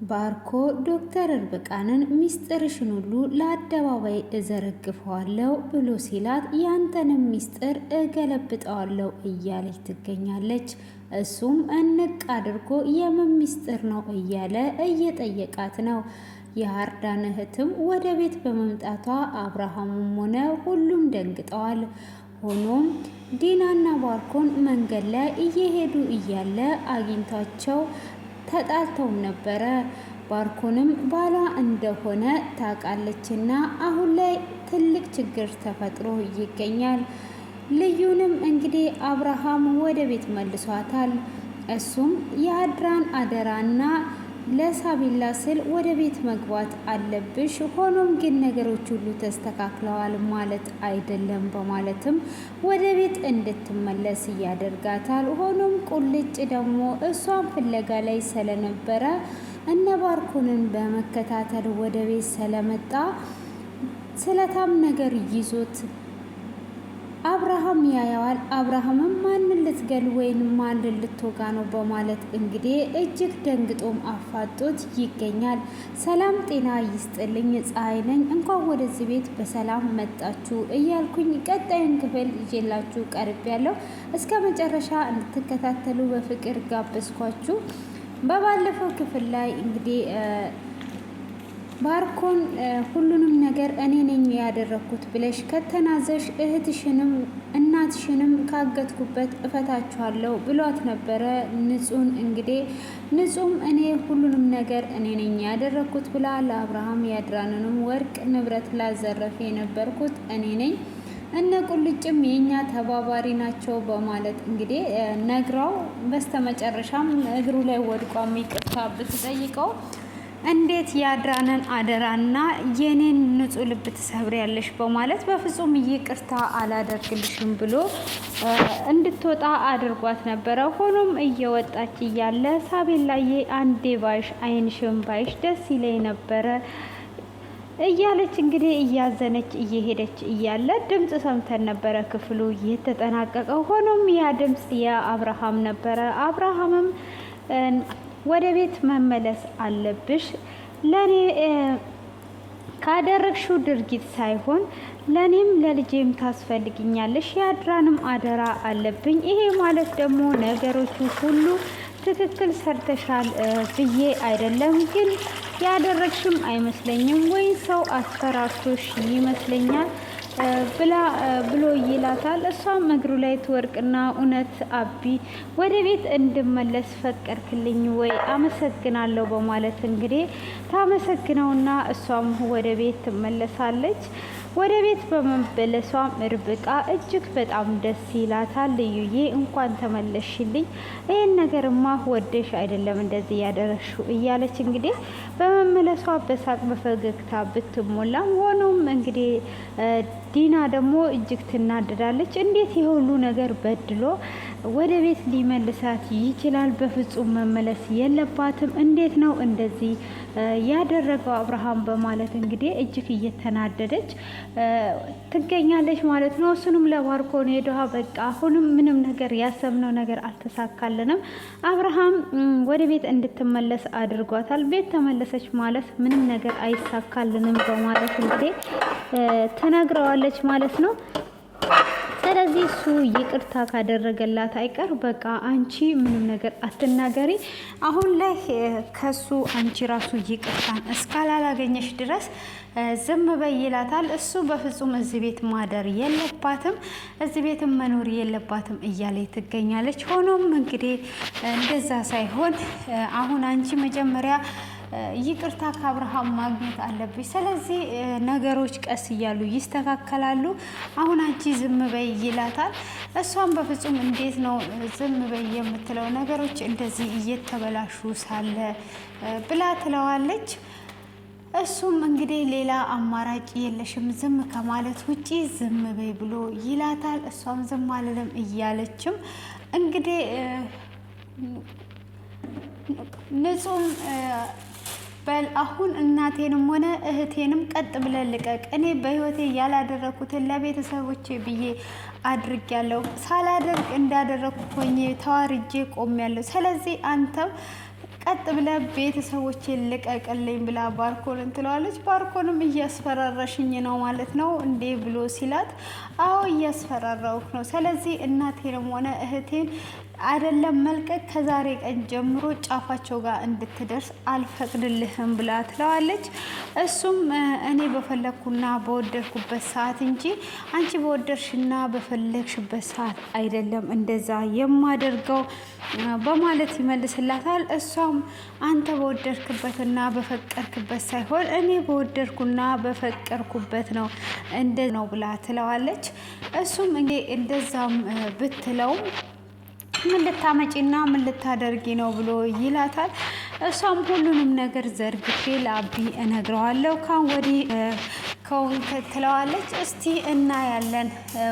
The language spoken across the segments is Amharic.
ባርኮ ዶክተር እርብቃንን ሚስጥርሽን ሁሉ ለአደባባይ እዘረግፈዋለሁ ብሎ ሲላት ያንተንም ሚስጥር እገለብጠዋለሁ እያለች ትገኛለች። እሱም እንቅ አድርጎ የምን ሚስጥር ነው እያለ እየጠየቃት ነው። የአርዳን እህትም ወደ ቤት በመምጣቷ አብርሃምም ሆነ ሁሉም ደንግጠዋል። ሆኖም ዲናና ባርኮን መንገድ ላይ እየሄዱ እያለ አግኝቷቸው ተጣልተውም ነበረ። ባርኮንም ባሏ እንደሆነ ታውቃለችና አሁን ላይ ትልቅ ችግር ተፈጥሮ ይገኛል። ልዩንም እንግዲህ አብርሃም ወደ ቤት መልሷታል። እሱም የአድራን አደራና ለሳቢላ ስል ወደ ቤት መግባት አለብሽ፣ ሆኖም ግን ነገሮች ሁሉ ተስተካክለዋል ማለት አይደለም በማለትም ወደ ቤት እንድትመለስ ያደርጋታል። ሆኖም ቁልጭ ደግሞ እሷን ፍለጋ ላይ ስለነበረ እነ ባርኮንን በመከታተል ወደ ቤት ስለመጣ ስለታም ነገር ይዞት አብርሃም ያየዋል። አብርሃምም ማንን ልትገል ወይም ማንን ልትወጋ ነው በማለት እንግዲህ እጅግ ደንግጦም አፋጦት ይገኛል። ሰላም ጤና ይስጥልኝ፣ ፀሐይ ነኝ። እንኳን ወደዚህ ቤት በሰላም መጣችሁ እያልኩኝ ቀጣዩን ክፍል ይዤላችሁ ቀርብ ያለው እስከ መጨረሻ እንድትከታተሉ በፍቅር ጋበዝኳችሁ። በባለፈው ክፍል ላይ እንግዲህ ባርኮን ሁሉንም ነገር እኔ ነኝ ያደረኩት ብለሽ ከተናዘሽ እህትሽንም እናትሽንም ካገትኩበት እፈታችኋለሁ ብሏት ነበረ። ንጹን እንግዲህ ንጹም እኔ ሁሉንም ነገር እኔ ነኝ ያደረኩት ብላ ለአብርሃም ያድራንንም ወርቅ ንብረት ላዘረፍ የነበርኩት እኔ ነኝ፣ እነ ቁልጭም የኛ ተባባሪ ናቸው በማለት እንግዲህ ነግራው በስተመጨረሻም እግሩ ላይ ወድቋም ይቅርታ ብትጠይቀው እንዴት ያድራንን አደራና የኔን ንጹህ ልብ ትሰብሪያለሽ በማለት በፍጹም ይቅርታ አላደርግልሽም ብሎ እንድትወጣ አድርጓት ነበረ። ሆኖም እየወጣች እያለ ሳቤላዬ አንዴ ባይሽ አይንሽም ባይሽ ደስ ይለኝ ነበረ እያለች እንግዲህ እያዘነች እየሄደች እያለ ድምፅ ሰምተን ነበረ ክፍሉ የተጠናቀቀው። ሆኖም ያ ድምፅ የአብርሃም ነበረ። አብርሃምም ወደ ቤት መመለስ አለብሽ፣ ለኔ ካደረግሽው ድርጊት ሳይሆን ለኔም ለልጄም ታስፈልግኛለሽ፣ የአድራንም አደራ አለብኝ። ይሄ ማለት ደግሞ ነገሮቹ ሁሉ ትክክል ሰርተሻል ብዬ አይደለም፣ ግን ያደረግሽም አይመስለኝም ወይ ሰው አስፈራርቶሽ ይመስለኛል ብሎ ይላታል። እሷም እግሩ ላይ ትወርቅና እውነት አቢ ወደ ቤት እንድመለስ ፈቀድክልኝ ወይ አመሰግናለሁ በማለት እንግዲህ ታመሰግነውና እሷም ወደ ቤት ትመለሳለች። ወደ ቤት በመመለሷም ርብቃ እጅግ በጣም ደስ ይላታል። ልዩዬ እንኳን ተመለሽልኝ፣ ይህን ነገርማ ወደሽ አይደለም እንደዚህ ያደረሽው እያለች እንግዲህ በመመለሷ በሳቅ በፈገግታ ብትሞላም ሆኖም እንግዲህ ዲና ደግሞ እጅግ ትናደዳለች። እንዴት የሁሉ ነገር በድሎ ወደ ቤት ሊመልሳት ይችላል? በፍጹም መመለስ የለባትም። እንዴት ነው እንደዚህ ያደረገው አብርሃም በማለት እንግዲህ እጅግ እየተናደደች ትገኛለች ማለት ነው። እሱንም ለባርኮን ሄደዋ በቃ አሁንም ምንም ነገር ያሰብነው ነገር አልተሳካልንም፣ አብርሃም ወደ ቤት እንድትመለስ አድርጓታል። ቤት ተመለሰች ማለት ምንም ነገር አይሳካልንም በማለት እንግዲህ ትነግረዋለች ማለት ነው። ስለዚህ እሱ ይቅርታ ካደረገላት አይቀር በቃ አንቺ ምንም ነገር አትናገሪ፣ አሁን ላይ ከሱ አንቺ ራሱ ይቅርታን እስካላላገኘሽ ድረስ ዝም በይ ይላታል። እሱ በፍጹም እዚህ ቤት ማደር የለባትም እዚህ ቤትም መኖር የለባትም እያለ ትገኛለች። ሆኖም እንግዲህ እንደዛ ሳይሆን አሁን አንቺ መጀመሪያ ይቅርታ ከአብርሃም ማግኘት አለብሽ። ስለዚህ ነገሮች ቀስ እያሉ ይስተካከላሉ። አሁን አንቺ ዝም በይ ይላታል። እሷም በፍጹም እንዴት ነው ዝም በይ የምትለው ነገሮች እንደዚህ እየተበላሹ ሳለ ብላ ትለዋለች። እሱም እንግዲህ ሌላ አማራጭ የለሽም ዝም ከማለት ውጪ ዝም በይ ብሎ ይላታል። እሷም ዝም አልልም እያለችም እንግዲህ ንጹም በል አሁን እናቴንም ሆነ እህቴንም ቀጥ ብለን ልቀቅ። እኔ በህይወቴ ያላደረኩትን ለቤተሰቦቼ ብዬ አድርጌያለሁ። ሳላደርግ እንዳደረኩ ሆኜ ተዋርጄ ቆሜያለሁ። ስለዚህ አንተም ቀጥ ብለ ቤተሰቦቼን ልቀቅልኝ ብላ ባርኮንን ትለዋለች። ባርኮንም እያስፈራራሽኝ ነው ማለት ነው እንዴ ብሎ ሲላት፣ አዎ እያስፈራራውክ ነው። ስለዚህ እናቴንም ሆነ እህቴን አይደለም መልቀቅ ከዛሬ ቀን ጀምሮ ጫፋቸው ጋር እንድትደርስ አልፈቅድልህም ብላ ትለዋለች። እሱም እኔ በፈለግኩና በወደድኩበት ሰዓት እንጂ አንቺ በወደድሽና በፈለግሽበት ሰዓት አይደለም እንደዛ የማደርገው በማለት ይመልስላታል። እሷም አንተ በወደድክበትና በፈቀድክበት ሳይሆን እኔ በወደድኩና በፈቀድኩበት ነው እንደ ነው ብላ ትለዋለች። እሱም እንደዛም ብትለውም ምን ልታመጪና ምን ልታደርጊ ነው ብሎ ይላታል። እሷም ሁሉንም ነገር ዘርግፌ ለአቢ እነግረዋለሁ ካሁን ወዲህ ከውን ትለዋለች። እስቲ እናያለን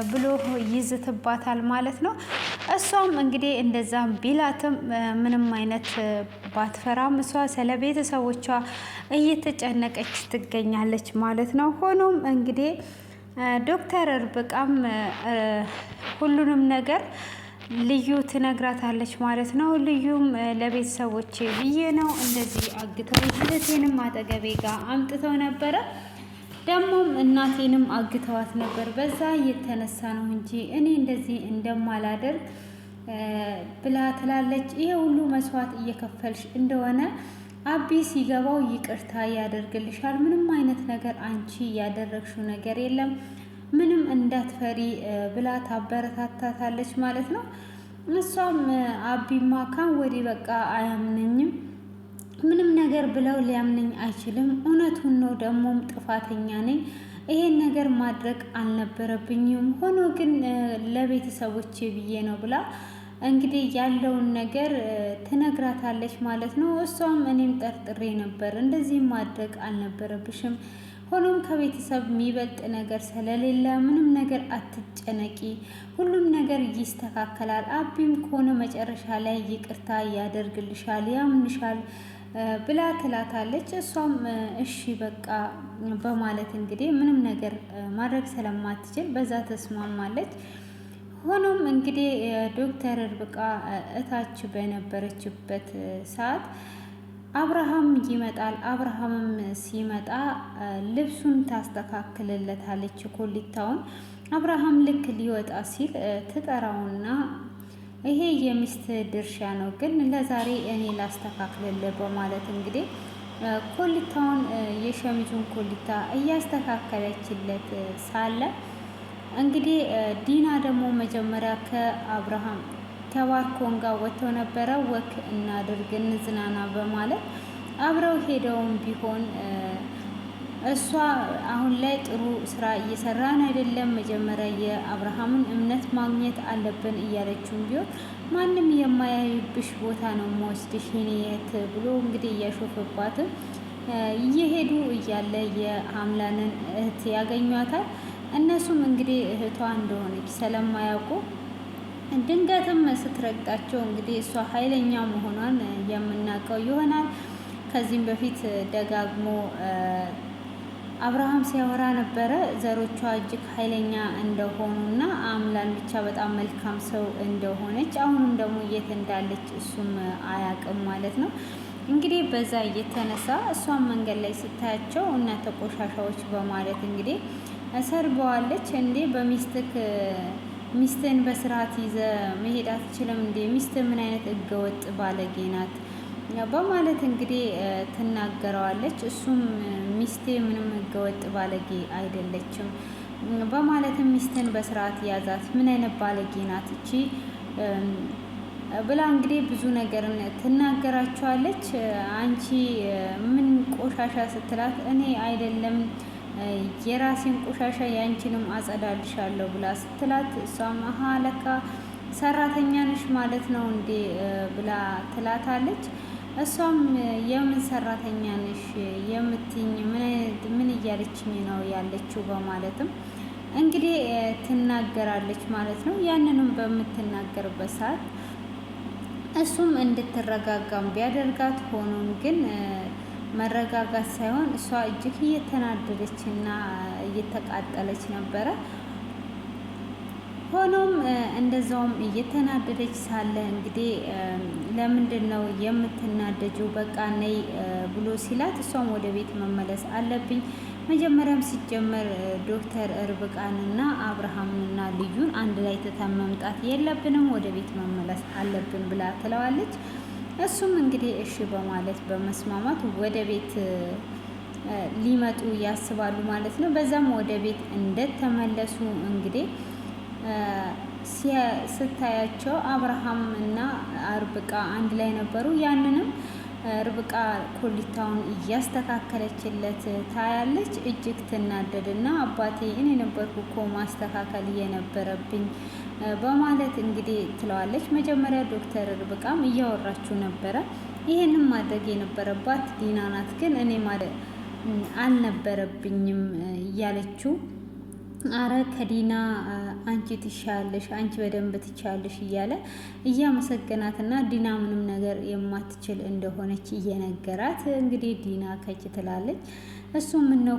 ብሎ ይዝትባታል ማለት ነው። እሷም እንግዲህ እንደዛም ቢላትም ምንም አይነት ባትፈራም እሷ ስለ ቤተሰቦቿ እየተጨነቀች ትገኛለች ማለት ነው። ሆኖም እንግዲህ ዶክተር ርብቃም ሁሉንም ነገር ልዩ ትነግራታለች ማለት ነው። ልዩም ለቤተሰቦቼ ብዬ ነው እንደዚህ አግተው እህቴንም አጠገቤ ጋር አምጥተው ነበረ፣ ደግሞም እናቴንም አግተዋት ነበር። በዛ የተነሳ ነው እንጂ እኔ እንደዚህ እንደማላደርግ ብላ ትላለች። ይሄ ሁሉ መስዋዕት እየከፈልሽ እንደሆነ አቢ ሲገባው ይቅርታ ያደርግልሻል። ምንም አይነት ነገር አንቺ ያደረግሽው ነገር የለም፣ ምንም እንዳትፈሪ ብላ ታበረታታታለች ማለት ነው። እሷም አቢማ ካን ወዲህ በቃ አያምነኝም፣ ምንም ነገር ብለው ሊያምነኝ አይችልም፣ እውነቱን ነው፣ ደግሞም ጥፋተኛ ነኝ፣ ይሄን ነገር ማድረግ አልነበረብኝም፣ ሆኖ ግን ለቤተሰቦቼ ብዬ ነው ብላ እንግዲህ ያለውን ነገር ትነግራታለች ማለት ነው። እሷም እኔም ጠርጥሬ ነበር፣ እንደዚህ ማድረግ አልነበረብሽም፣ ሆኖም ከቤተሰብ የሚበልጥ ነገር ስለሌለ ምንም ነገር አትጨነቂ፣ ሁሉም ነገር ይስተካከላል፣ አቢም ከሆነ መጨረሻ ላይ ይቅርታ ያደርግልሻል፣ ያምንሻል ብላ ትላታለች። እሷም እሺ በቃ በማለት እንግዲህ ምንም ነገር ማድረግ ስለማትችል በዛ ተስማማለች። ሆኖም እንግዲህ ዶክተር ርብቃ እታች በነበረችበት ሰዓት አብርሃም ይመጣል። አብርሃምም ሲመጣ ልብሱን ታስተካክልለታለች ኮሊታውን። አብርሃም ልክ ሊወጣ ሲል ትጠራውና ይሄ የሚስት ድርሻ ነው፣ ግን ለዛሬ እኔ ላስተካክልልህ በማለት እንግዲህ ኮሊታውን የሸሚዙን ኮሊታ እያስተካከለችለት ሳለ እንግዲህ ዲና ደግሞ መጀመሪያ ከአብርሃም ከባርኮን ጋር ወጥተው ነበረ። ወክ እናድርግ እንዝናና በማለት አብረው ሄደውም ቢሆን እሷ አሁን ላይ ጥሩ ስራ እየሰራን አይደለም፣ መጀመሪያ የአብርሃምን እምነት ማግኘት አለብን እያለችውም ቢሆን ማንም የማያይብሽ ቦታ ነው መወስድሽ የት ብሎ እንግዲህ እያሾፈባትም እየሄዱ እያለ የአምላንን እህት ያገኟታል። እነሱም እንግዲህ እህቷ እንደሆነች ስለማያውቁ ድንገትም ስትረግጣቸው እንግዲህ እሷ ኃይለኛ መሆኗን የምናውቀው ይሆናል። ከዚህም በፊት ደጋግሞ አብርሃም ሲያወራ ነበረ ዘሮቿ እጅግ ኃይለኛ እንደሆኑና አምላን ብቻ በጣም መልካም ሰው እንደሆነች፣ አሁንም ደግሞ የት እንዳለች እሱም አያውቅም ማለት ነው። እንግዲህ በዛ እየተነሳ እሷን መንገድ ላይ ስታያቸው እናንተ ቆሻሻዎች በማለት እንግዲህ ሰርበዋለች። እንዴ በሚስትክ ሚስትን በስርዓት ይዘ መሄድ አትችልም እንዴ? ሚስት ምን አይነት ህገወጥ ባለጌ ናት በማለት እንግዲህ ትናገረዋለች። እሱም ሚስቴ ምንም ህገወጥ ባለጌ አይደለችም በማለትም ሚስትን በስርዓት ያዛት፣ ምን አይነት ባለጌ ናት እቺ ብላ እንግዲህ ብዙ ነገር ትናገራቸዋለች። አንቺ ምን ቆሻሻ ስትላት እኔ አይደለም የራሴን ቆሻሻ ያንቺንም አጸዳልሻለሁ ብላ ስትላት እሷም አሀ ለካ ሰራተኛ ነሽ ማለት ነው እንዴ ብላ ትላታለች። እሷም የምን ሰራተኛ ነሽ የምትኝ ምን እያለችኝ ነው ያለችው በማለትም እንግዲህ ትናገራለች ማለት ነው። ያንንም በምትናገርበት ሰዓት እሱም እንድትረጋጋም ቢያደርጋት ሆኖም ግን መረጋጋት ሳይሆን እሷ እጅግ እየተናደደች እና እየተቃጠለች ነበረ። ሆኖም እንደዛውም እየተናደደች ሳለ እንግዲህ ለምንድን ነው የምትናደጂው? በቃ ነይ ብሎ ሲላት እሷም ወደ ቤት መመለስ አለብኝ መጀመሪያም ሲጀመር ዶክተር ርብቃንና አብርሃምንና ልዩን አንድ ላይ ትተን መምጣት የለብንም ወደ ቤት መመለስ አለብን ብላ ትለዋለች። እሱም እንግዲህ እሺ በማለት በመስማማት ወደ ቤት ሊመጡ ያስባሉ ማለት ነው። በዛም ወደ ቤት እንደተመለሱ እንግዲህ ስታያቸው አብርሃም እና ርብቃ አንድ ላይ ነበሩ። ያንንም ርብቃ ኮሊታውን እያስተካከለችለት ታያለች። እጅግ ትናደድና አባቴ እኔ ነበርኩ እኮ ማስተካከል የነበረብኝ በማለት እንግዲህ ትለዋለች። መጀመሪያ ዶክተር ርብቃም እያወራችሁ ነበረ። ይህንም ማድረግ የነበረባት ዲና ናት፣ ግን እኔ አልነበረብኝም እያለችው አረ ከዲና አንቺ ትሻለሽ፣ አንቺ በደንብ ትቻለሽ እያለ እያመሰገናትና ዲና ምንም ነገር የማትችል እንደሆነች እየነገራት እንግዲህ ዲና ከች ትላለች። እሱ ምነው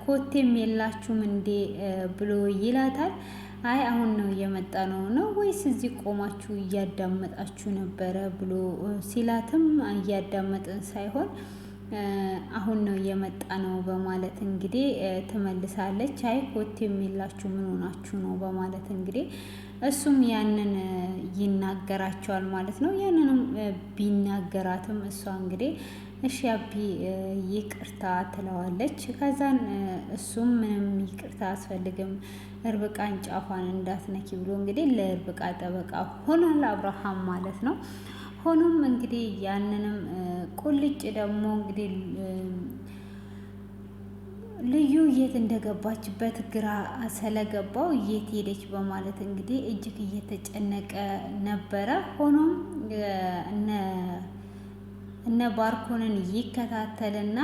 ኮቴም የላችሁም እንዴ ብሎ ይላታል። አይ አሁን ነው እየመጣ ነው ወይስ እዚህ ቆማችሁ እያዳመጣችሁ ነበረ ብሎ ሲላትም እያዳመጥን ሳይሆን አሁን ነው የመጣ ነው በማለት እንግዲህ ትመልሳለች። አይ ኮቴ የሚላችሁ ምን ሆናችሁ ነው በማለት እንግዲህ እሱም ያንን ይናገራቸዋል ማለት ነው። ያንንም ቢናገራትም እሷ እንግዲህ እሺ አቢ ይቅርታ ትለዋለች። ከዛን እሱም ምንም ይቅርታ አስፈልግም ርብቃን ጫፏን እንዳትነኪ ብሎ እንግዲህ ለርብቃ ጠበቃ ሆኗል አብርሃም ማለት ነው። ሆኖም እንግዲህ ያንንም ቁልጭ ደግሞ እንግዲህ ልዩ የት እንደገባችበት ግራ ስለገባው የት ሄደች በማለት እንግዲህ እጅግ እየተጨነቀ ነበረ። ሆኖም እነ ባርኮንን ይከታተልና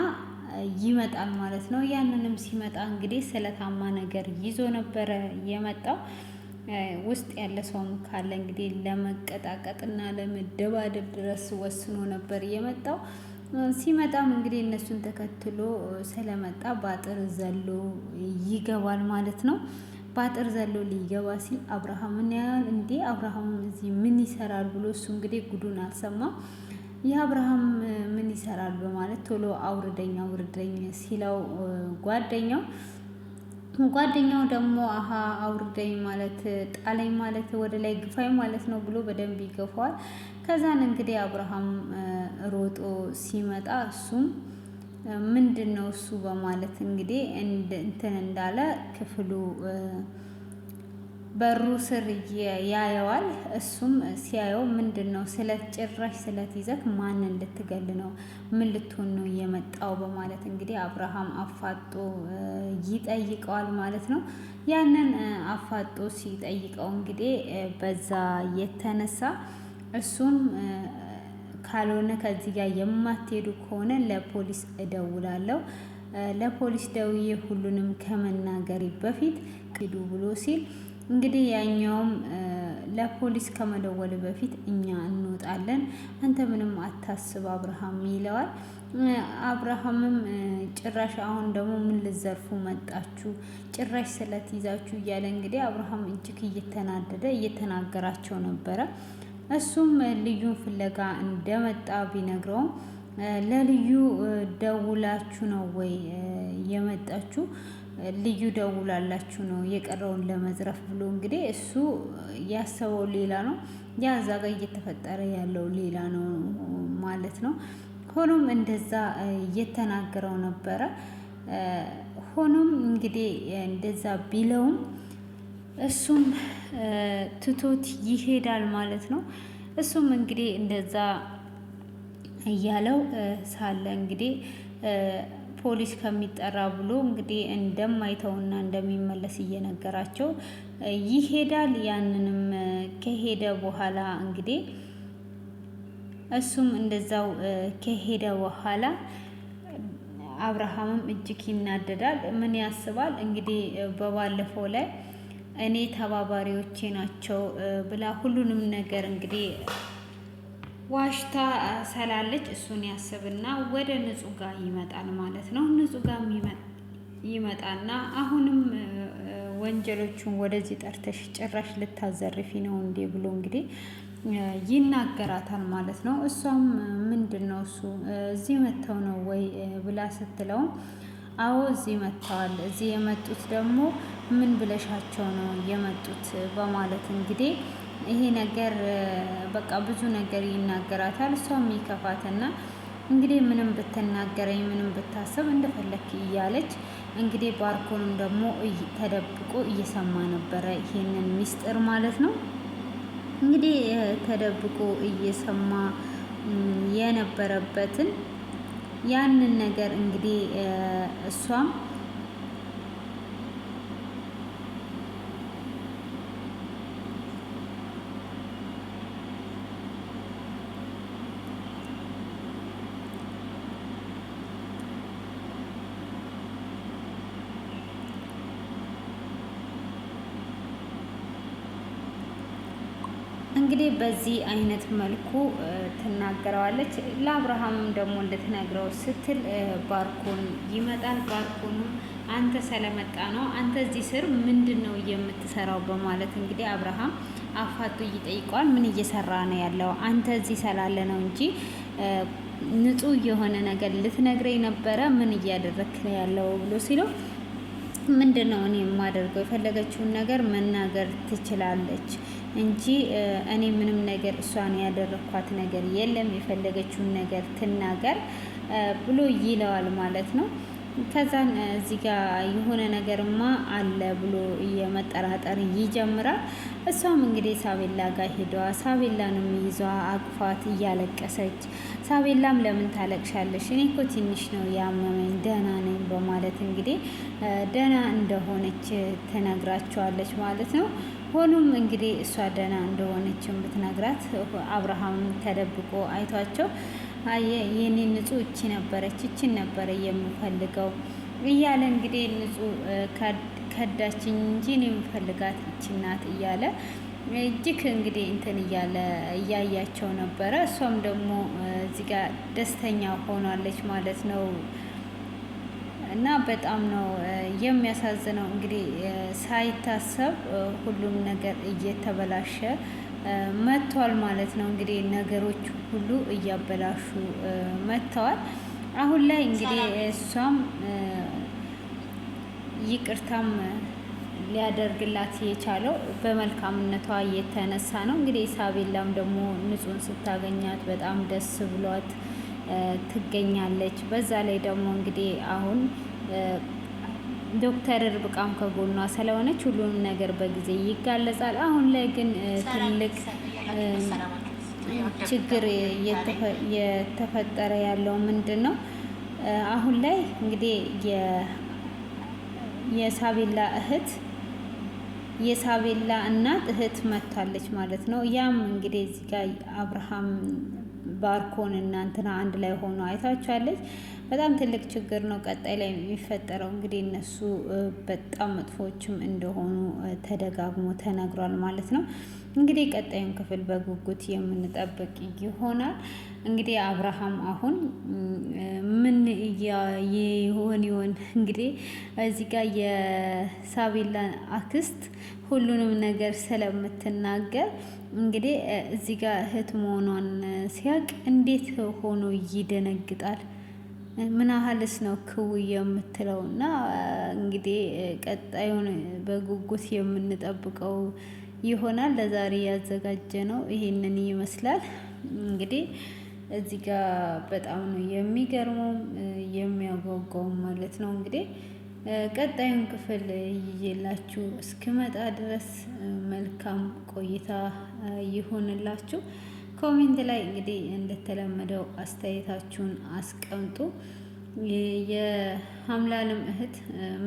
ይመጣል ማለት ነው። ያንንም ሲመጣ እንግዲህ ስለታማ ነገር ይዞ ነበረ የመጣው። ውስጥ ያለ ሰውም ካለ እንግዲህ ለመቀጣቀጥና ለመደባደብ ድረስ ወስኖ ነበር የመጣው። ሲመጣም እንግዲህ እነሱን ተከትሎ ስለመጣ በአጥር ዘሎ ይገባል ማለት ነው። በአጥር ዘሎ ሊገባ ሲል አብርሃምን ያያል። እንዴ አብርሃም እዚህ ምን ይሰራል ብሎ እሱ እንግዲህ ጉዱን አልሰማም። የአብርሃም ምን ይሰራል በማለት ቶሎ አውርደኝ አውርደኝ ሲለው ጓደኛው ደግሞ አሀ አውርደኝ ማለት ጣለኝ ማለት ወደ ላይ ግፋኝ ማለት ነው ብሎ በደንብ ይገፋዋል። ከዛን እንግዲህ አብርሃም ሮጦ ሲመጣ እሱም ምንድን ነው እሱ በማለት እንግዲህ እንትን እንዳለ ክፍሉ በሩ ስር ያየዋል። እሱም ሲያየው ምንድን ነው ጭራሽ ስለት ይዘህ ማንን ልትገል ነው? ምን ልትሆን ነው የመጣው? በማለት እንግዲህ አብርሃም አፋጦ ይጠይቀዋል ማለት ነው። ያንን አፋጦ ሲጠይቀው እንግዲህ በዛ የተነሳ እሱም ካልሆነ ከዚህ ጋር የማትሄዱ ከሆነ ለፖሊስ እደውላለሁ፣ ለፖሊስ ደውዬ ሁሉንም ከመናገሬ በፊት ሂዱ ብሎ ሲል እንግዲህ ያኛውም ለፖሊስ ከመደወል በፊት እኛ እንወጣለን፣ አንተ ምንም አታስብ አብርሃም ይለዋል። አብርሃምም ጭራሽ አሁን ደግሞ ምን ልዘርፉ መጣችሁ? ጭራሽ ስለት ይዛችሁ እያለ እንግዲህ አብርሃም እጅግ እየተናደደ እየተናገራቸው ነበረ። እሱም ልዩን ፍለጋ እንደመጣ ቢነግረውም ለልዩ ደውላችሁ ነው ወይ የመጣችሁ? ልዩ ደውላላችሁ ነው የቀረውን ለመዝረፍ ብሎ እንግዲህ እሱ ያሰበው ሌላ ነው፣ ያ እዛ ጋር እየተፈጠረ ያለው ሌላ ነው ማለት ነው። ሆኖም እንደዛ እየተናገረው ነበረ። ሆኖም እንግዲህ እንደዛ ቢለውም እሱም ትቶት ይሄዳል ማለት ነው። እሱም እንግዲህ እንደዛ እያለው ሳለ እንግዲህ ፖሊስ ከሚጠራ ብሎ እንግዲህ እንደማይተውና እንደሚመለስ እየነገራቸው ይሄዳል። ያንንም ከሄደ በኋላ እንግዲህ እሱም እንደዛው ከሄደ በኋላ አብርሃምም እጅግ ይናደዳል። ምን ያስባል እንግዲህ በባለፈው ላይ እኔ ተባባሪዎቼ ናቸው ብላ ሁሉንም ነገር እንግዲህ ዋሽታ ሰላለች። እሱን ያስብና ወደ ንጹህ ጋር ይመጣል ማለት ነው። ንጹህ ጋር ይመጣና አሁንም ወንጀሎቹን ወደዚህ ጠርተሽ ጭራሽ ልታዘርፊ ነው እንዴ ብሎ እንግዲህ ይናገራታል ማለት ነው። እሷም ምንድን ነው እሱ እዚህ መጥተው ነው ወይ ብላ ስትለውም አዎ እዚህ መጥተዋል። እዚህ የመጡት ደግሞ ምን ብለሻቸው ነው የመጡት በማለት እንግዲህ ይሄ ነገር በቃ ብዙ ነገር ይናገራታል። እሷም ይከፋትና እንግዲህ ምንም ብትናገረኝ ምንም ብታስብ እንደፈለክ እያለች እንግዲህ ባርኮንም ደግሞ ተደብቆ እየሰማ ነበረ ይሄንን ሚስጥር ማለት ነው። እንግዲህ ተደብቆ እየሰማ የነበረበትን ያንን ነገር እንግዲህ እሷም እንግዲህ በዚህ አይነት መልኩ ትናገረዋለች። ለአብርሃምም ደግሞ እንድትነግረው ስትል ባርኮን ይመጣል። ባርኮንም አንተ ስለመጣ ነው አንተ እዚህ ስር ምንድን ነው የምትሰራው በማለት እንግዲህ አብርሃም አፋጡ ይጠይቀዋል። ምን እየሰራ ነው ያለው? አንተ እዚህ ስላለ ነው እንጂ ንጹህ የሆነ ነገር ልትነግረኝ ነበረ። ምን እያደረክ ነው ያለው ብሎ ሲለው ምንድን ነው እኔ የማደርገው? የፈለገችውን ነገር መናገር ትችላለች እንጂ እኔ ምንም ነገር እሷን ያደረኳት ነገር የለም። የፈለገችውን ነገር ትናገር ብሎ ይለዋል ማለት ነው። ከዛን እዚህ ጋር የሆነ ነገርማ አለ ብሎ የመጠራጠር ይጀምራል። እሷም እንግዲህ ሳቤላ ጋር ሄደዋ ሳቤላንም ይዟ አቅፋት እያለቀሰች ሳቤላም ለምን ታለቅሻለሽ? እኔ እኮ ትንሽ ነው ያመመኝ ደህና ነኝ በማለት እንግዲህ ደህና እንደሆነች ትነግራቸዋለች ማለት ነው። ሆኖም እንግዲህ እሷ ደህና እንደሆነችም ብትነግራት አብርሃም ተደብቆ አይቷቸው የኔ ንጹህ እቺ ነበረች እቺን ነበረ የምፈልገው እያለ እንግዲህ ንጹህ ከዳችኝ እንጂ እኔ የምፈልጋት እቺ ናት እያለ እጅግ እንግዲህ እንትን እያለ እያያቸው ነበረ። እሷም ደግሞ እዚህ ጋር ደስተኛ ሆኗለች ማለት ነው። እና በጣም ነው የሚያሳዝነው። እንግዲህ ሳይታሰብ ሁሉም ነገር እየተበላሸ መጥቷል ማለት ነው። እንግዲህ ነገሮች ሁሉ እያበላሹ መጥተዋል። አሁን ላይ እንግዲህ እሷም ይቅርታም ሊያደርግላት የቻለው በመልካምነቷ የተነሳ ነው። እንግዲህ ሳቤላም ደግሞ ንጹህን ስታገኛት በጣም ደስ ብሏት ትገኛለች። በዛ ላይ ደግሞ እንግዲህ አሁን ዶክተር ርብቃም ከጎኗ ስለሆነች ሁሉንም ነገር በጊዜ ይጋለጻል። አሁን ላይ ግን ትልቅ ችግር የተፈጠረ ያለው ምንድን ነው? አሁን ላይ እንግዲህ የሳቤላ እህት የሳቤላ እናት እህት መጥታለች ማለት ነው። ያም እንግዲህ እዚህ ጋር አብርሃም ባርኮን እናንትና አንድ ላይ ሆኖ አይታችኋለች። በጣም ትልቅ ችግር ነው ቀጣይ ላይ የሚፈጠረው። እንግዲህ እነሱ በጣም መጥፎችም እንደሆኑ ተደጋግሞ ተነግሯል ማለት ነው። እንግዲህ ቀጣዩን ክፍል በጉጉት የምንጠብቅ ይሆናል። እንግዲህ አብርሃም አሁን ምን ይሆን እንግዲህ እዚህ ጋር የሳቤላ አክስት ሁሉንም ነገር ስለምትናገር እንግዲህ እዚህ ጋር እህት መሆኗን ሲያቅ እንዴት ሆኖ ይደነግጣል። ምን ያህልስ ነው ክው የምትለው እና እንግዲህ ቀጣዩን በጉጉት የምንጠብቀው ይሆናል። ለዛሬ ያዘጋጀ ነው ይሄንን ይመስላል። እንግዲህ እዚህ ጋር በጣም ነው የሚገርመው የሚያጓጓው ማለት ነው። እንግዲህ ቀጣዩን ክፍል ይዤላችሁ እስክመጣ ድረስ መልካም ቆይታ ይሆንላችሁ። ኮሜንት ላይ እንግዲህ እንደተለመደው አስተያየታችሁን አስቀምጡ። የሀምላልም እህት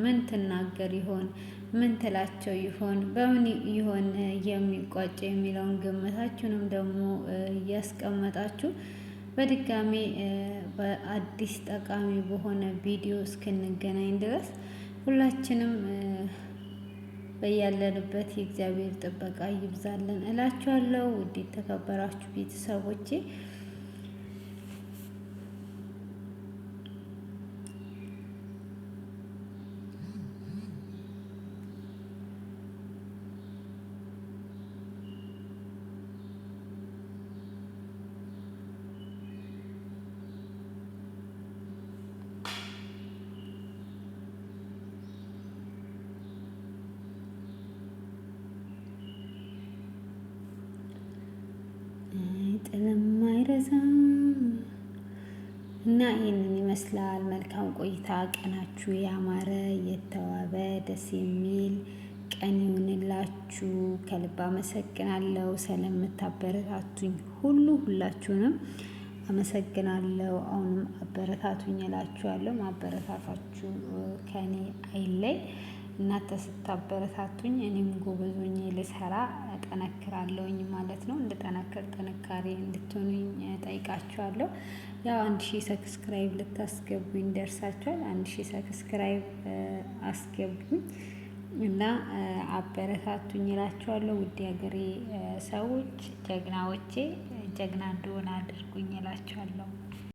ምን ትናገር ይሆን? ምን ትላቸው ይሆን? በምን ይሆን የሚቋጭ የሚለውን ግምታችሁንም ደግሞ እያስቀመጣችሁ በድጋሚ በአዲስ ጠቃሚ በሆነ ቪዲዮ እስክንገናኝ ድረስ ሁላችንም በያለንበት የእግዚአብሔር ጥበቃ ይብዛልን እላችኋለሁ። ውድ የተከበራችሁ ቤተሰቦቼ እና ይህንን ይመስላል። መልካም ቆይታ። ቀናችሁ ያማረ የተዋበ ደስ የሚል ቀን ይሁንላችሁ። ከልብ አመሰግናለሁ ስለምታበረታቱኝ ሁላችሁንም አመሰግናለሁ። አሁንም አበረታቱኝ እላችኋለሁ። ማበረታታችሁ ከኔ አይለይ። እናንተ ስታበረታቱኝ እኔም ጎበዝ ሆኜ ልሰራ እጠነክራለሁኝ ማለት ነው። እንድጠነክር ጥንካሬ እንድትሆኑኝ ጠይቃችኋለሁ። ያው 1000 ሰብስክራይብ ልታስገቡኝ ደርሳችኋል። 1000 ሰብስክራይብ አስገቡኝ እና አበረታቱኝ እላችኋለሁ። ውድ ሀገሬ ሰዎች ጀግናዎቼ ጀግና እንደሆነ አድርጉኝ እላችኋለሁ።